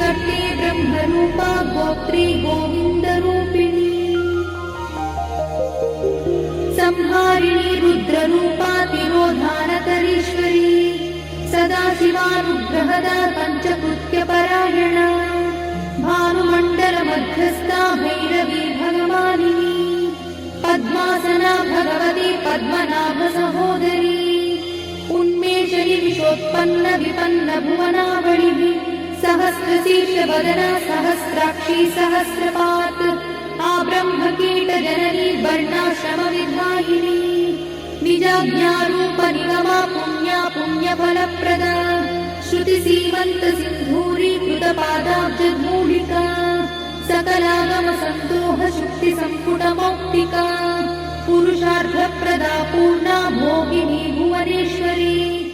सृष्टिकर्ते ब्रह्मरूपा गोत्री गोविन्दरूपिणी संहारिणी रुद्ररूपा तिरोधानतरीश्वरी सदाशिवानुग्रहदा पञ्चकृत्यपरायणा भानुमण्डलमध्यस्था भैरवी भगवानिनी पद्मासना भगवती पद्मनाभ सहोदरी उन्मेषणि विशोत्पन्न विपन्न भुवनावळिः सहस्रशीर्षवदना सहस्राक्षी सहस्रपात् आब्रह्मकीटजननी वर्णाश्रमविधायिनी निजाज्ञारूप निगमा पुण्या पुण्यफलप्रदा श्रुतिसीमन्तसिन्धूरीकृतपादाब्जधूलिका सकलागमसन्दोह शुक्तिसम्पुटमौक्तिका पुरुषार्थप्रदा पूर्णा भोगिनी भुवनेश्वरी